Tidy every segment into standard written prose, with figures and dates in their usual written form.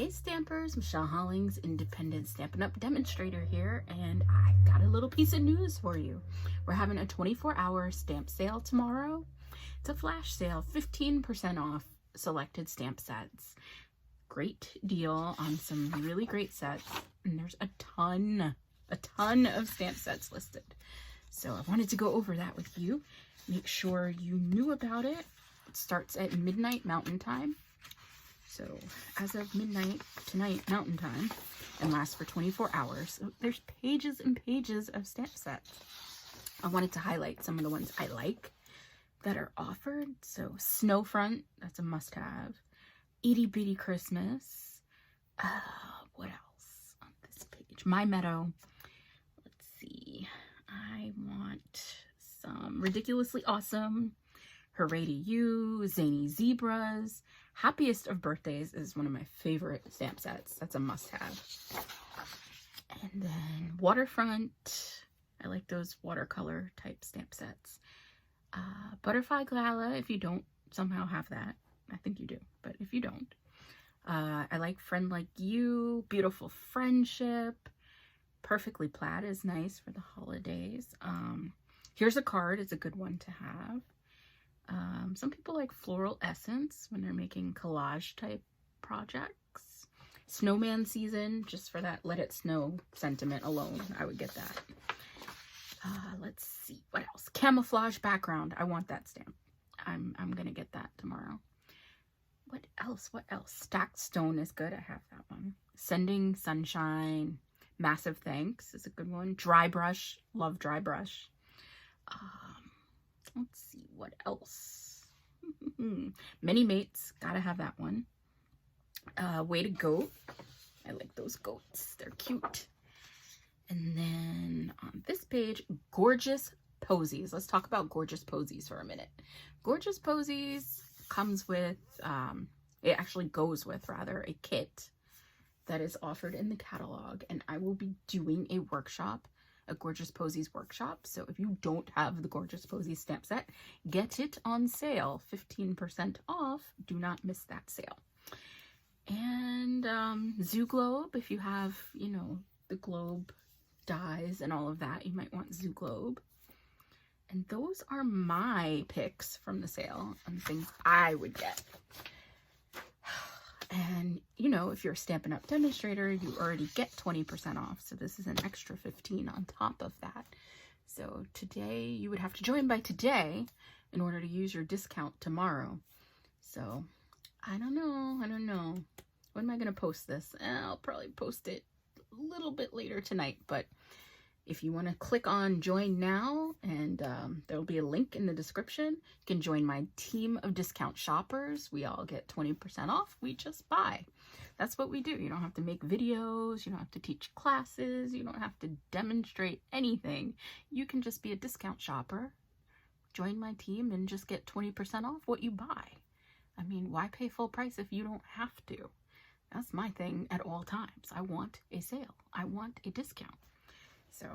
Hey Stampers, Michelle Hollings, Independent Stampin Up Demonstrator here, and I've got a little piece of news for you. We're having a 24-hour stamp sale tomorrow. It's a flash sale, 15% off selected stamp sets. Great deal on some really great sets, and there's a ton of stamp sets listed. So I wanted to go over that with you, make sure you knew about it. It starts at midnight Mountain Time. So as of midnight tonight Mountain Time, and lasts for 24 hours. So there's pages and pages of stamp sets. I wanted to highlight some of the ones I like that are offered. So Snowfront, that's a must-have. Itty Bitty Christmas. What else on this page? My Meadow. Let's see. I want some Ridiculously Awesome. Hooray to You, Zany Zebras. Happiest of Birthdays is one of my favorite stamp sets. That's a must-have. And then Waterfront. I like those watercolor type stamp sets. Butterfly Gala, if you don't somehow have that. I think you do, but if you don't. I like Friend Like You, Beautiful Friendship. Perfectly Plaid is nice for the holidays. Here's a Card is a good one to have. Some people like Floral Essence when they're making collage type projects. Snowman Season, just for that let it snow sentiment alone, I would get that. Let's see, what else? Camouflage Background, I want that stamp. I'm gonna get that tomorrow. What else? Stacked Stone is good, I have that one. Sending Sunshine, Massive Thanks is a good one. Dry Brush, love Dry Brush. Let's see, what else? Many Mates, gotta have that one. Way to Goat, I like those goats, they're cute. And then on this page, Gorgeous Posies. Let's talk about Gorgeous Posies for a minute. Gorgeous Posies comes with, it actually goes with, rather, a kit that is offered in the catalog. And I will be doing a workshop, a Gorgeous Posies workshop. So if you don't have the Gorgeous Posies stamp set, get it on sale, 15% off. Do not miss that sale. And Zoo Globe, if you have, you know, the globe dies and all of that, you might want Zoo Globe. And those are my picks from the sale and things I would get. And, you know, if you're a Stampin' Up demonstrator, you already get 20% off. So this is an extra 15 on top of that. So today, you would have to join by today in order to use your discount tomorrow. So I don't know. When am I going to post this? I'll probably post it a little bit later tonight. But if you want to click on join now, and there'll be a link in the description. You can join my team of discount shoppers. We all get 20% off. We just buy. That's what we do. You don't have to make videos. You don't have to teach classes. You don't have to demonstrate anything. You can just be a discount shopper, join my team, and just get 20% off what you buy. I mean, why pay full price if you don't have to? That's my thing at all times. I want a sale. I want a discount. So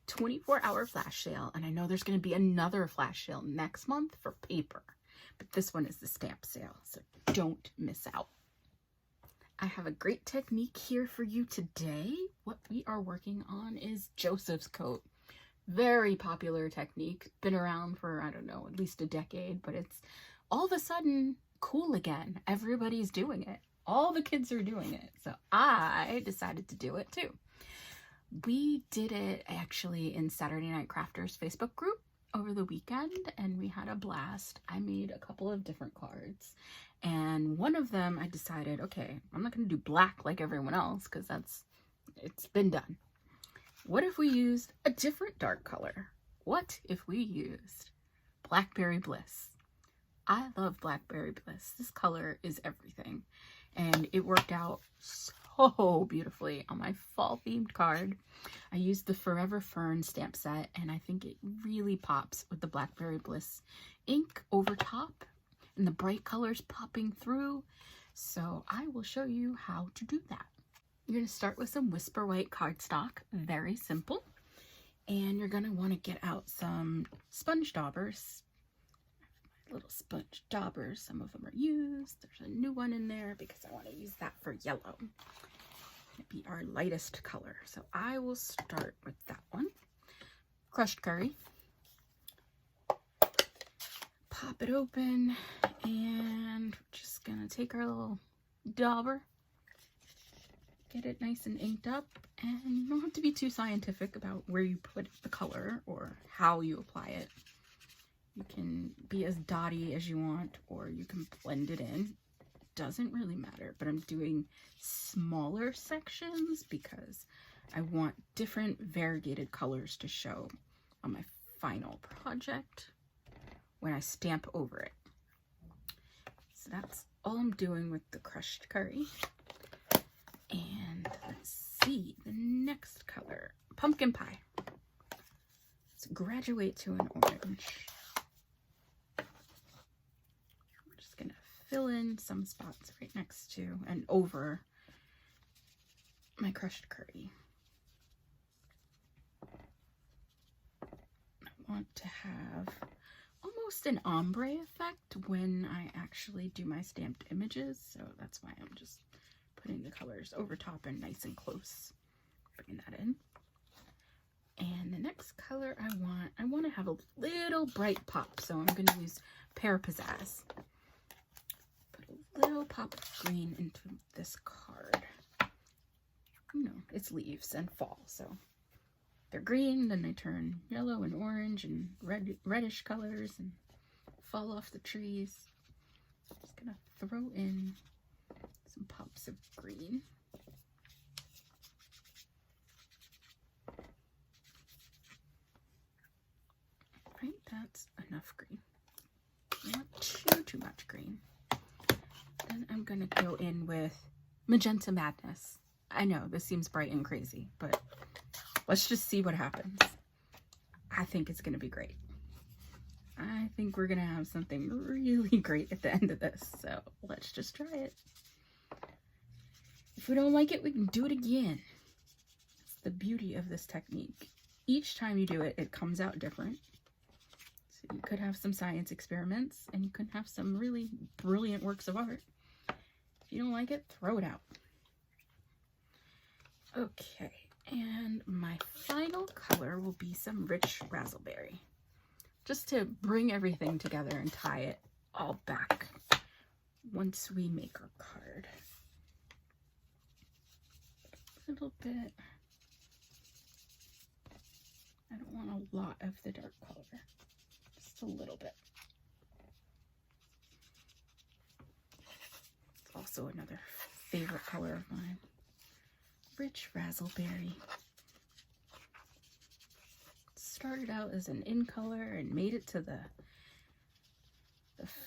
24-hour flash sale, and I know there's going to be another flash sale next month for paper, but this one is the stamp sale, so don't miss out. I have a great technique here for you today. What we are working on is Joseph's coat. Very popular technique, been around for, I don't know, at least a decade, but it's all of a sudden cool again. Everybody's doing it. All the kids are doing it, so I decided to do it too. We did it actually in Saturday Night Crafters Facebook group over the weekend, and we had a blast. I made a couple of different cards, and one of them I decided, okay, I'm not going to do black like everyone else because it's been done. What if we used a different dark color? What if we used Blackberry Bliss? I love Blackberry Bliss. This color is everything, and it worked out so beautifully on my fall themed card. I used the Forever Fern Stamp Set, and I think it really pops with the Blackberry Bliss ink over top and the bright colors popping through. So I will show you how to do that. You're going to start with some Whisper White cardstock, very simple. And you're going to want to get out some sponge daubers. little sponge daubers. Some of them are used. There's a new one in there because I want to use that for yellow. It'd be our lightest color. So I will start with that one. Crushed curry. Pop it open, and we're just gonna take our little dauber, get it nice and inked up, and you don't have to be too scientific about where you put the color or how you apply it. You can be as dotty as you want, or you can blend it in. Doesn't really matter, but I'm doing smaller sections because I want different variegated colors to show on my final project when I stamp over it. So that's all I'm doing with the crushed curry. And let's see, the next color, pumpkin pie. Let's graduate to an orange. I'm just gonna fill in some spots right next to and over my crushed curry. I want to have almost an ombre effect when I actually do my stamped images, so that's why I'm just putting the colors over top and nice and close, bringing that in. And the next color I want to have a little bright pop, so I'm going to use Pear Pizzazz. Put a little pop of green into this card. You know, it's leaves and fall, so they're green, then they turn yellow and orange and reddish colors and fall off the trees. I'm just gonna throw in some pops of green. Right, that's enough green. Not too much green. Then I'm gonna go in with Magenta Madness. I know this seems bright and crazy, but let's just see what happens. I think it's going to be great. I think we're going to have something really great at the end of this. So let's just try it. If we don't like it, we can do it again. It's the beauty of this technique. Each time you do it, it comes out different. So you could have some science experiments and you could have some really brilliant works of art. If you don't like it, throw it out. Okay. And my final color will be some rich razzleberry, just to bring everything together and tie it all back once we make our card. A little bit. I don't want a lot of the dark color, just a little bit. It's also another favorite color of mine. Rich razzleberry. Started out as an in color and made it to the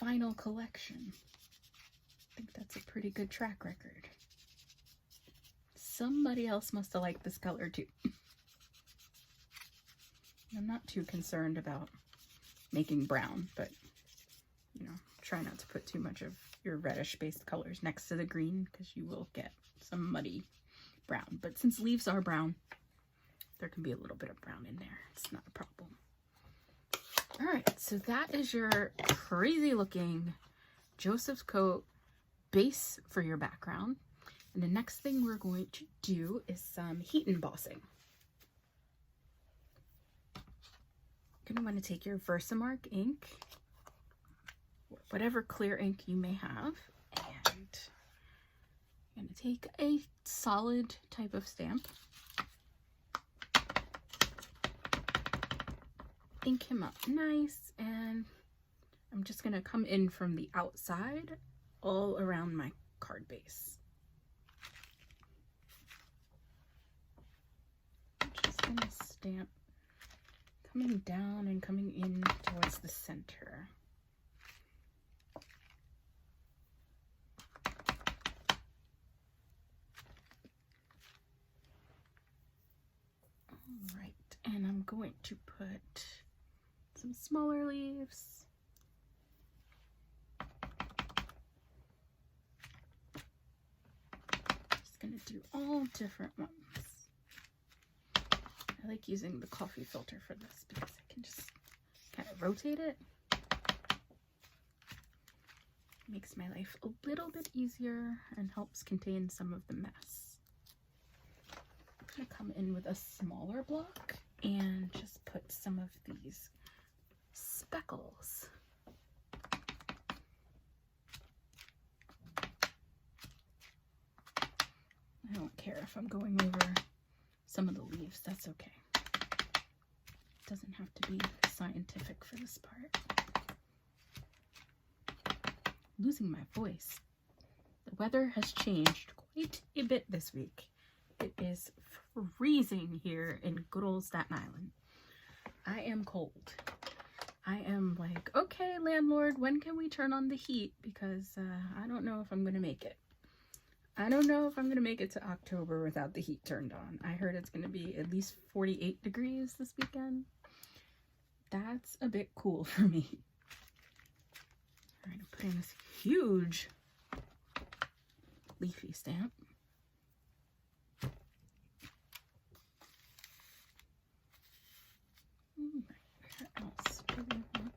final collection. I think that's a pretty good track record. Somebody else must have liked this color too. I'm not too concerned about making brown, but you know, try not to put too much of your reddish based colors next to the green because you will get some muddy brown. But since leaves are brown, there can be a little bit of brown in there. It's not a problem. All right, so that is your crazy looking Joseph's Coat base for your background. And the next thing we're going to do is some heat embossing. You're going to want to take your Versamark ink, whatever clear ink you may have, and I'm going to take a solid type of stamp, ink him up nice, and I'm just going to come in from the outside all around my card base. I'm just going to stamp coming down and coming in towards the center. Alright, and I'm going to put some smaller leaves. Just gonna do all different ones. I like using the coffee filter for this because I can just kind of rotate it. Makes my life a little bit easier and helps contain some of the mess. I'm going to come in with a smaller block and just put some of these speckles. I don't care if I'm going over some of the leaves, that's okay. It doesn't have to be scientific for this part. Losing my voice. The weather has changed quite a bit this week. It is freezing here in good old Staten Island. I am cold. I am like, okay, landlord, when can we turn on the heat? Because I don't know if I'm going to make it. I don't know if I'm going to make it to October without the heat turned on. I heard it's going to be at least 48 degrees this weekend. That's a bit cool for me. All right, I'm putting this huge leafy stamp. Where else do we want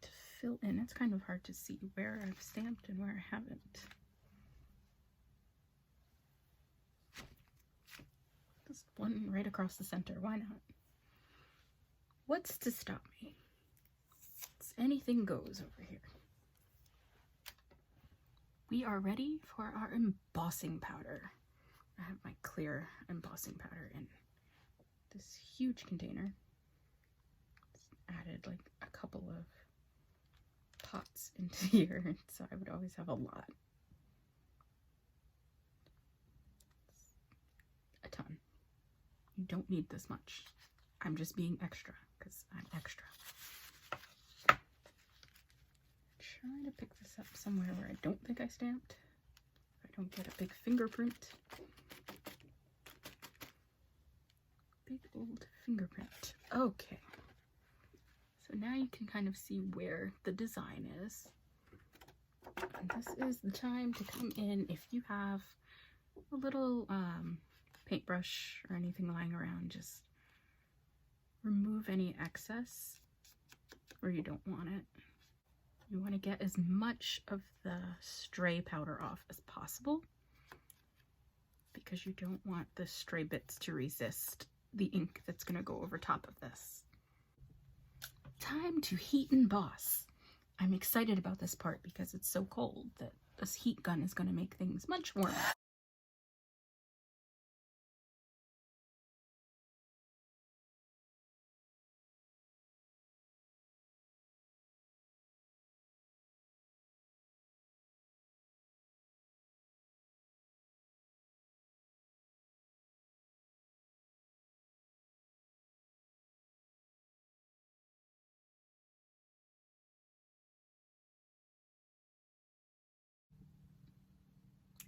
to fill in? It's kind of hard to see where I've stamped and where I haven't. Just one right across the center. Why not? What's to stop me? Anything goes over here. We are ready for our embossing powder. I have my clear embossing powder in this huge container. It's added like a couple of pots into here, so I would always have a lot. A ton. You don't need this much. I'm just being extra because I'm extra. Trying to pick this up somewhere where I don't think I stamped. I don't get a big fingerprint. Big old fingerprint. Okay. So now you can kind of see where the design is. And this is the time to come in if you have a little paintbrush or anything lying around. Just remove any excess where you don't want it. You want to get as much of the stray powder off as possible because you don't want the stray bits to resist the ink that's going to go over top of this. Time to heat emboss. I'm excited about this part because it's so cold that this heat gun is going to make things much warmer.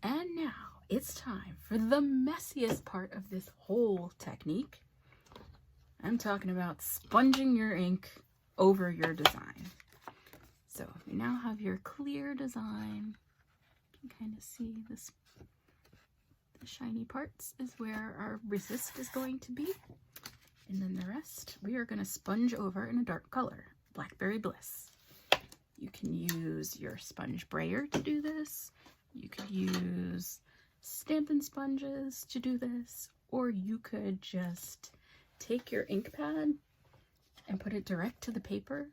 And now it's time for the messiest part of this whole technique. I'm talking about sponging your ink over your design. So you now have your clear design. You can kind of see this. The shiny parts is where our resist is going to be. And then the rest we are going to sponge over in a dark color, Blackberry Bliss. You can use your sponge brayer to do this. You could use Stampin' Sponges to do this, or you could just take your ink pad and put it direct to the paper,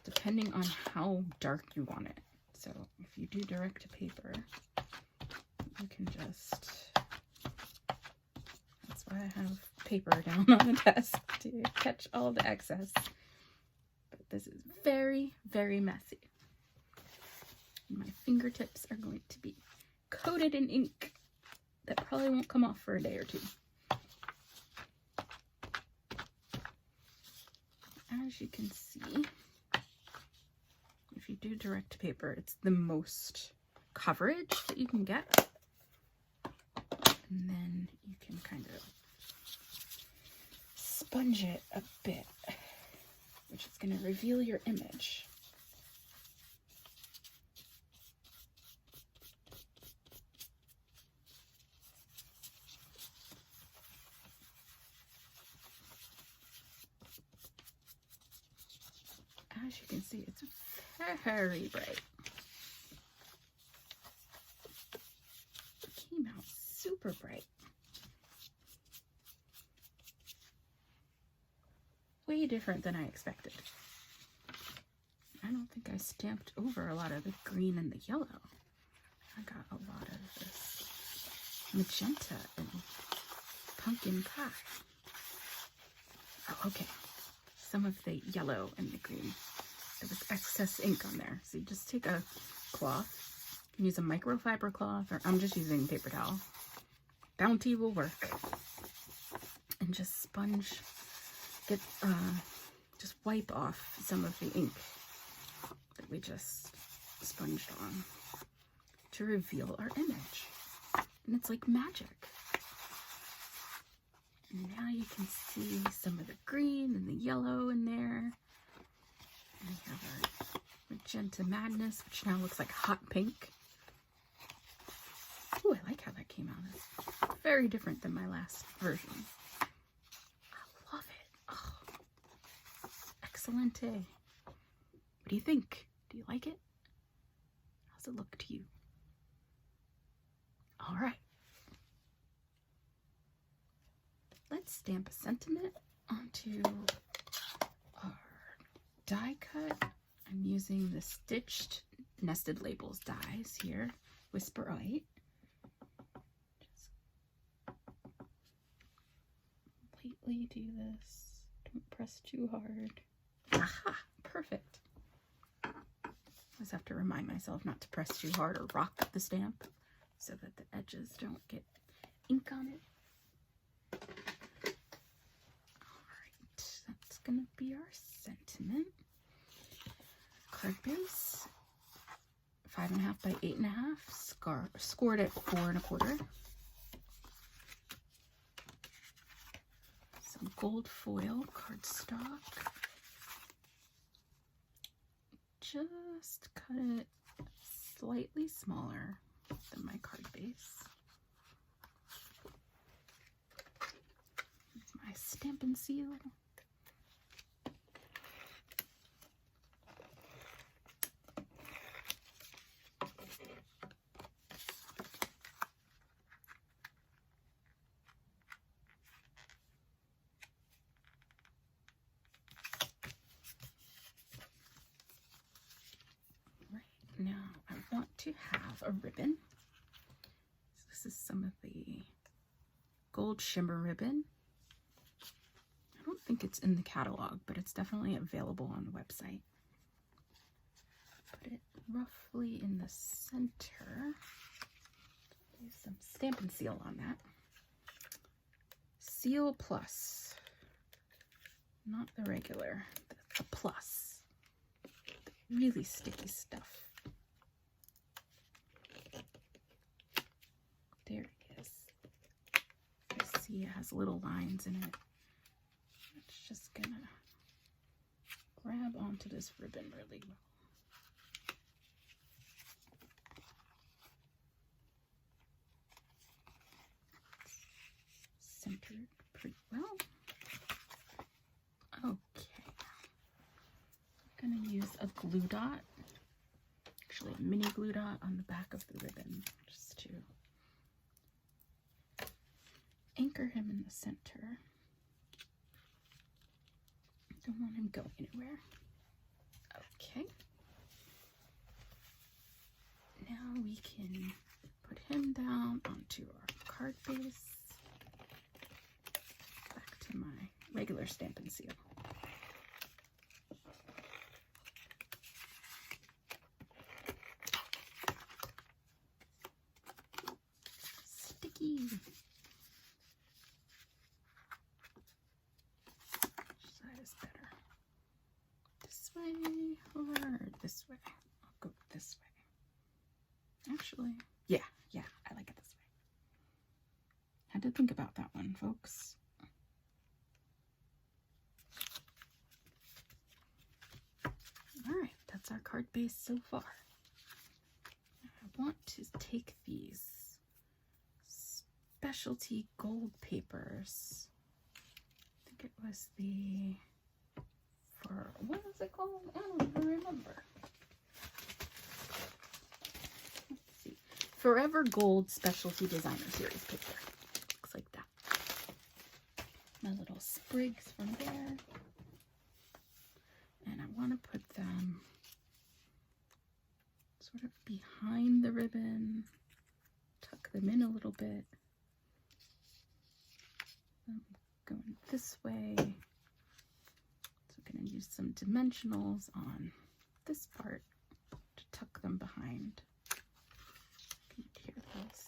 depending on how dark you want it. So if you do direct to paper, you can just, that's why I have paper down on the desk to catch all the excess. But this is very, very messy. My fingertips are going to be coated in ink that probably won't come off for a day or two. As you can see, if you do direct paper, it's the most coverage that you can get. And then you can kind of sponge it a bit, which is going to reveal your image. As you can see, it's very bright. It came out super bright. Way different than I expected. I don't think I stamped over a lot of the green and the yellow. I got a lot of this magenta and pumpkin pie. Oh, okay. Some of the yellow and the green. There was excess ink on there. So you just take a cloth. You can use a microfiber cloth, or I'm just using paper towel. Bounty will work. And just sponge, just wipe off some of the ink that we just sponged on to reveal our image. And it's like magic. And now you can see some of the green and the yellow in there. And we have our magenta madness, which now looks like hot pink. Ooh, I like how that came out. It's very different than my last version. I love it. Oh, excellente. What do you think? Do you like it? How's it look to you? All right. Let's stamp a sentiment onto our die cut. I'm using the stitched nested labels dies here, Whisper White. Just lightly do this. Don't press too hard. Aha! Perfect. I always have to remind myself not to press too hard or rock the stamp so that the edges don't get ink on it. That's gonna be our sentiment. Card base, 5.5 by 8.5, scored at 4 1/4. Some gold foil cardstock. Just cut it slightly smaller than my card base. It's my Stampin' Seal. Now I want to have a ribbon. So this is some of the gold shimmer ribbon. I don't think it's in the catalog, but it's definitely available on the website. Put it roughly in the center. Use some Stampin' Seal on that. Seal Plus. Not the regular, the plus. The really sticky stuff. There it is. You see it has little lines in it. It's just gonna grab onto this ribbon really well. Centered pretty well. Okay. I'm gonna use a glue dot. Actually a mini glue dot on the back of the ribbon just to anchor him in the center. Don't want him going anywhere. Okay. Now we can put him down onto our card base. Back to my regular Stampin' Seal. Sticky. Which side is better? This way or this way? I'll go this way. Actually, yeah, I like it this way. Had to think about that one, folks. Alright, that's our card base so far. I want to take these specialty gold papers. I think it was what was it called? I don't even remember. Forever Gold Specialty Designer Series paper. Looks like that. My little sprigs from there. And I want to put them sort of behind the ribbon. Tuck them in a little bit. I'm going this way. So I'm going to use some dimensionals on this part to tuck them behind. Can you hear this?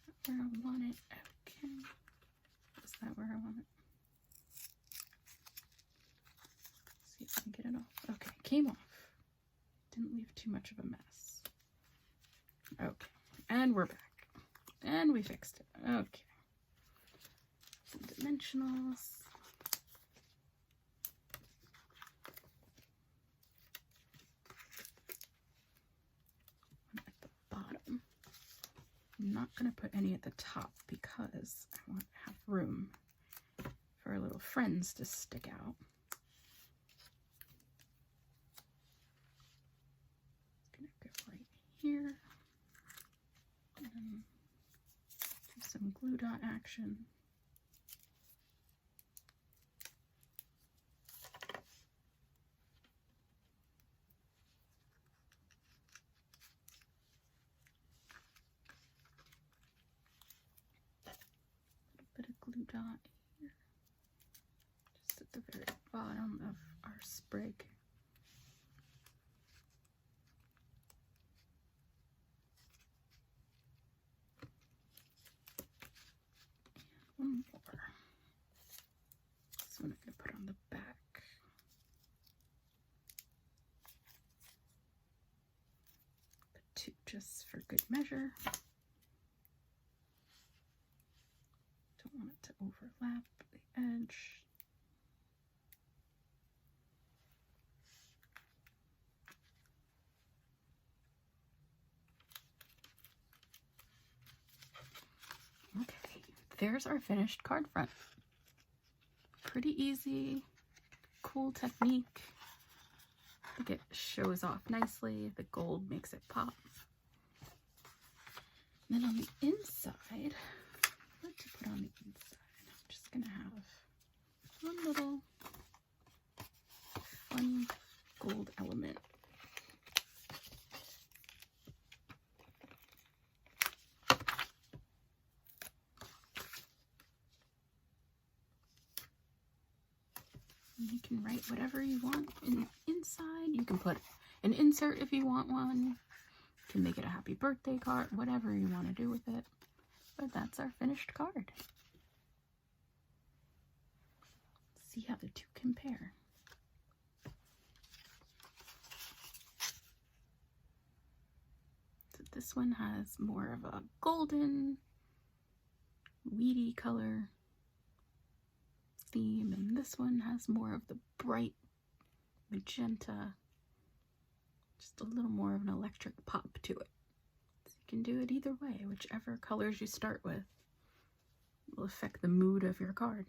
Is that where I want it? Okay. Is that where I want it? See if I can get it off. Okay, came off. Didn't leave too much of a mess. Okay, and we're back. And we fixed it. Okay. Some dimensionals. At the bottom. I'm not going to put any at the top because I want to have room for our little friends to stick out. Going to go right here. And do some glue dot action. Glue dot here, just at the very bottom of our sprig. And one more. This one I'm going to put on the back. Put two just for good measure. Want it to overlap the edge. Okay, there's our finished card front. Pretty easy, cool technique. I think it shows off nicely. The gold makes it pop. And then on the inside, what to put on the inside? I'm just gonna have one little fun gold element. And you can write whatever you want inside. You can put an insert if you want one. You can make it a happy birthday card, whatever you want to do with it. But that's our finished card. Let's see how the two compare. So this one has more of a golden, weedy color theme, and this one has more of the bright magenta, just a little more of an electric pop to it. You can do it either way. Whichever colors you start with will affect the mood of your card.